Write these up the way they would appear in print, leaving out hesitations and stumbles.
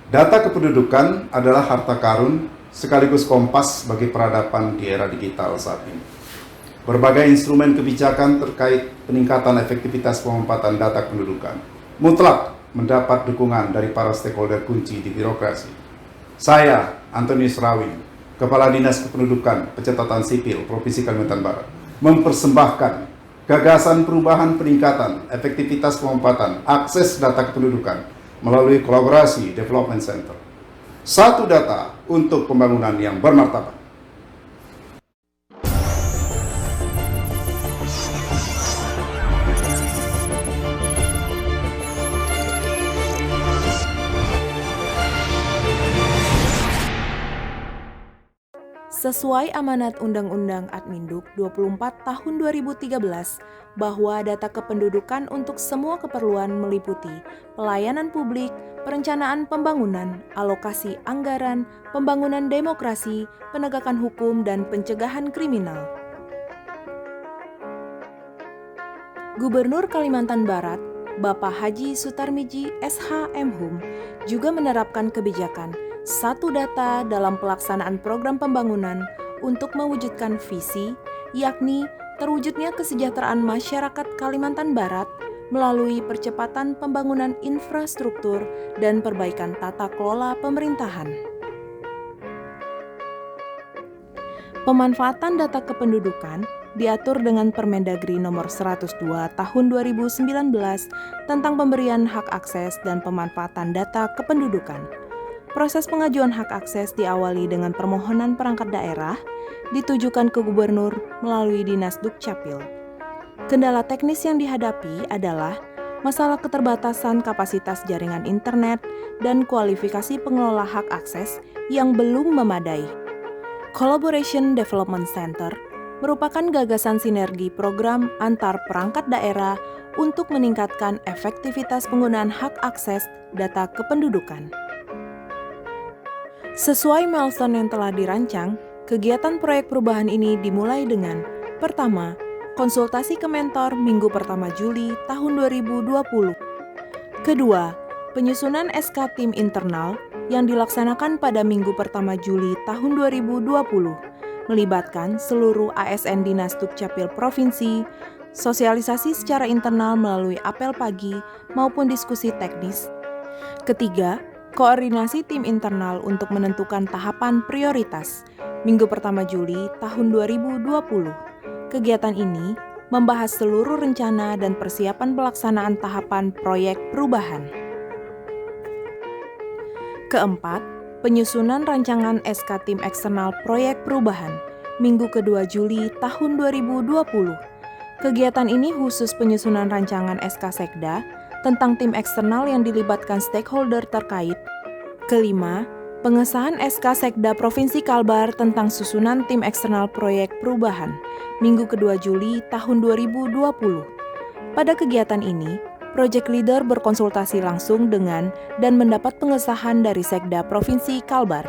Data kependudukan adalah harta karun sekaligus kompas bagi peradaban di era digital saat ini. Berbagai instrumen kebijakan terkait peningkatan efektivitas pemanfaatan data kependudukan mutlak mendapat dukungan dari para stakeholder kunci di birokrasi. Saya, Antonius Rawin, Kepala Dinas Kependudukan Pencatatan Sipil Provinsi Kalimantan Barat, mempersembahkan gagasan perubahan peningkatan efektivitas pemanfaatan akses data kependudukan melalui kolaborasi Development Center. Satu data untuk pembangunan yang bermartabat. Sesuai amanat Undang-Undang Adminduk 24 tahun 2013 bahwa data kependudukan untuk semua keperluan meliputi pelayanan publik, perencanaan pembangunan, alokasi anggaran, pembangunan demokrasi, penegakan hukum, dan pencegahan kriminal. Gubernur Kalimantan Barat, Bapak Haji Sutarmiji SH.M.Hum, juga menerapkan kebijakan satu data dalam pelaksanaan program pembangunan untuk mewujudkan visi, yakni terwujudnya kesejahteraan masyarakat Kalimantan Barat melalui percepatan pembangunan infrastruktur dan perbaikan tata kelola pemerintahan. Pemanfaatan data kependudukan diatur dengan Permendagri Nomor 102 Tahun 2019 tentang pemberian hak akses dan pemanfaatan data kependudukan. Proses pengajuan hak akses diawali dengan permohonan perangkat daerah ditujukan ke gubernur melalui Dinas Dukcapil. Kendala teknis yang dihadapi adalah masalah keterbatasan kapasitas jaringan internet dan kualifikasi pengelola hak akses yang belum memadai. Collaboration Development Center merupakan gagasan sinergi program antar perangkat daerah untuk meningkatkan efektivitas penggunaan hak akses data kependudukan. Sesuai milestone yang telah dirancang, kegiatan proyek perubahan ini dimulai dengan pertama, konsultasi ke mentor minggu pertama Juli tahun 2020. Kedua, penyusunan SK tim internal yang dilaksanakan pada minggu pertama Juli tahun 2020, melibatkan seluruh ASN Dinas Dukcapil Provinsi, sosialisasi secara internal melalui apel pagi maupun diskusi teknis. Ketiga, koordinasi tim internal untuk menentukan tahapan prioritas minggu pertama Juli tahun 2020. Kegiatan ini membahas seluruh rencana dan persiapan pelaksanaan tahapan proyek perubahan. Keempat, penyusunan rancangan SK tim eksternal proyek perubahan minggu kedua Juli tahun 2020. Kegiatan ini khusus penyusunan rancangan SK Sekda tentang tim eksternal yang dilibatkan stakeholder terkait. Kelima, pengesahan SK Sekda Provinsi Kalbar tentang susunan tim eksternal proyek perubahan minggu kedua Juli tahun 2020. Pada kegiatan ini, project leader berkonsultasi langsung dengan dan mendapat pengesahan dari Sekda Provinsi Kalbar.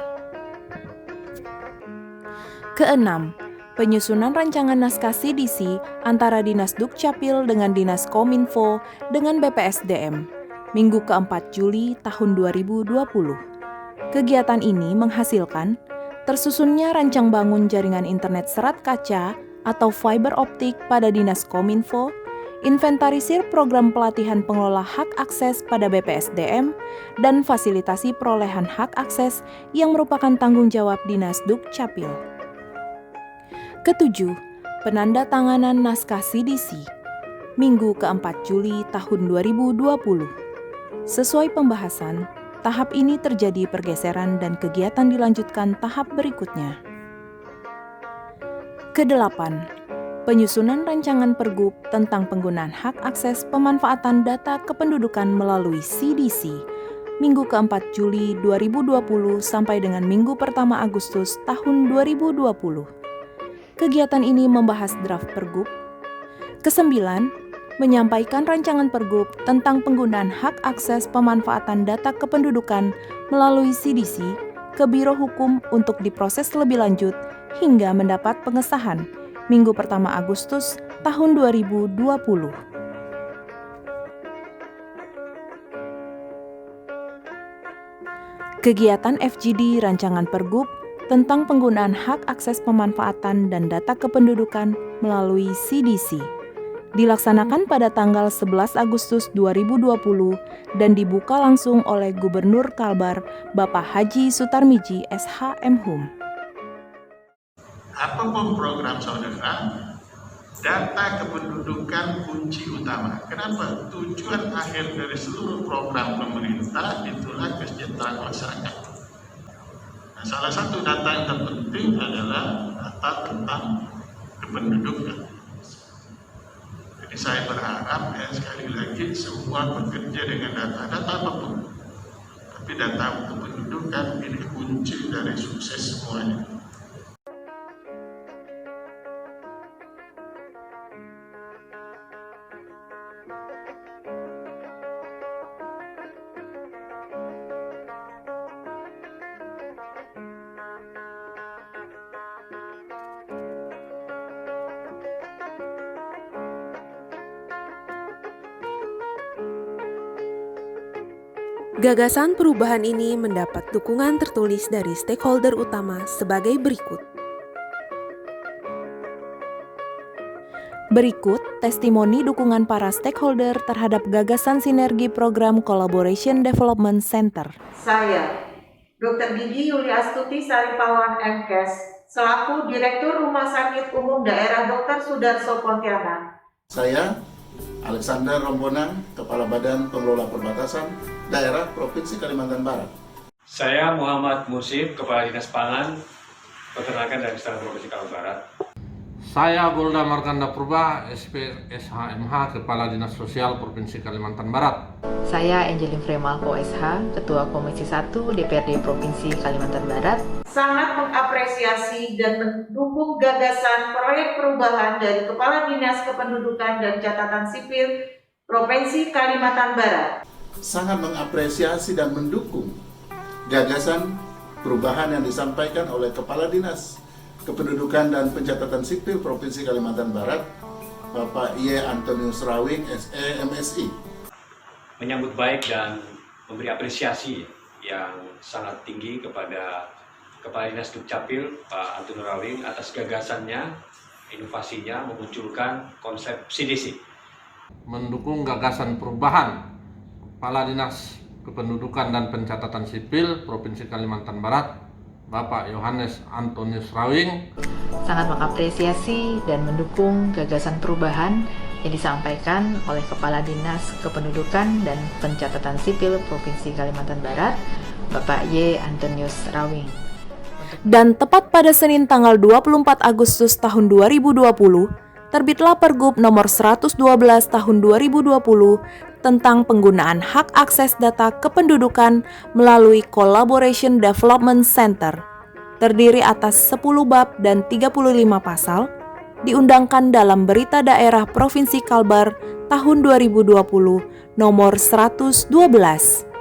Keenam, penyusunan rancangan naskah CDC antara Dinas Dukcapil dengan Dinas Kominfo dengan BPSDM, minggu keempat Juli tahun 2020. Kegiatan ini menghasilkan tersusunnya rancang bangun jaringan internet serat kaca atau fiber optik pada Dinas Kominfo, inventarisir program pelatihan pengelola hak akses pada BPSDM, dan fasilitasi perolehan hak akses yang merupakan tanggung jawab Dinas Dukcapil. Ketujuh, penandatanganan naskah CDC, minggu keempat Juli tahun 2020. Sesuai pembahasan, tahap ini terjadi pergeseran dan kegiatan dilanjutkan tahap berikutnya. Kedelapan, penyusunan rancangan pergub tentang penggunaan hak akses pemanfaatan data kependudukan melalui CDC, minggu keempat Juli 2020 sampai dengan minggu pertama Agustus tahun 2020. Kegiatan ini membahas draft pergub. Kesembilan, menyampaikan rancangan pergub tentang penggunaan hak akses pemanfaatan data kependudukan melalui CDC ke Biro Hukum untuk diproses lebih lanjut hingga mendapat pengesahan minggu pertama Agustus tahun 2020. Kegiatan FGD Rancangan Pergub tentang penggunaan hak akses pemanfaatan dan data kependudukan melalui CDC dilaksanakan pada tanggal 11 Agustus 2020 dan dibuka langsung oleh Gubernur Kalbar Bapak Haji Sutarmiji SH.M.Hum. Apapun program saudara, data kependudukan kunci utama. Kenapa? Tujuan akhir dari seluruh program pemerintah itulah kesejahteraan masyarakat. Nah, salah satu data yang terpenting adalah data tentang kependudukan. Jadi saya berharap sekali lagi semua bekerja dengan data apapun. Tapi data untuk kependudukan ini kunci dari sukses semuanya. Gagasan perubahan ini mendapat dukungan tertulis dari stakeholder utama sebagai berikut. Berikut testimoni dukungan para stakeholder terhadap gagasan sinergi program Collaboration Development Center. Saya, Dr. Gigi Yuli Astuti Saripawan MKes, selaku Direktur Rumah Sakit Umum Daerah Dr. Sudarso Pontianak. Saya, Alexander Rombonang, Kepala Badan Pengelola Perbatasan Daerah Provinsi Kalimantan Barat. Saya Muhammad Musib, Kepala Dinas Pangan, Peternakan dan Kesehatan Provinsi Kalimantan Barat. Saya Golda Markanda Purba, SPSHMH, Kepala Dinas Sosial Provinsi Kalimantan Barat. Saya Angelin Fremalko SH, Ketua Komisi 1 DPRD Provinsi Kalimantan Barat. Sangat mengapresiasi dan mendukung gagasan proyek perubahan dari Kepala Dinas Kependudukan dan Catatan Sipil Provinsi Kalimantan Barat. Sangat mengapresiasi dan mendukung gagasan perubahan yang disampaikan oleh Kepala Dinas Kependudukan dan Pencatatan Sipil Provinsi Kalimantan Barat, Bapak Y. Antonius Rawing, SE, MSI. Menyambut baik dan memberi apresiasi yang sangat tinggi kepada Kepala Dinas Dukcapil, Pak Antonius Rawing, atas gagasannya, inovasinya memunculkan konsep CDC. Mendukung gagasan perubahan Kepala Dinas Kependudukan dan Pencatatan Sipil Provinsi Kalimantan Barat, Bapak Yohanes Antonius Rawing. Sangat mengapresiasi dan mendukung gagasan perubahan yang disampaikan oleh Kepala Dinas Kependudukan dan Pencatatan Sipil Provinsi Kalimantan Barat, Bapak Y. Antonius Rawing. Dan tepat pada Senin tanggal 24 Agustus tahun 2020, terbitlah Pergub nomor 112 tahun 2020 tentang penggunaan hak akses data kependudukan melalui Collaboration Development Center. Terdiri atas 10 bab dan 35 pasal, diundangkan dalam Berita Daerah Provinsi Kalbar tahun 2020 nomor 112.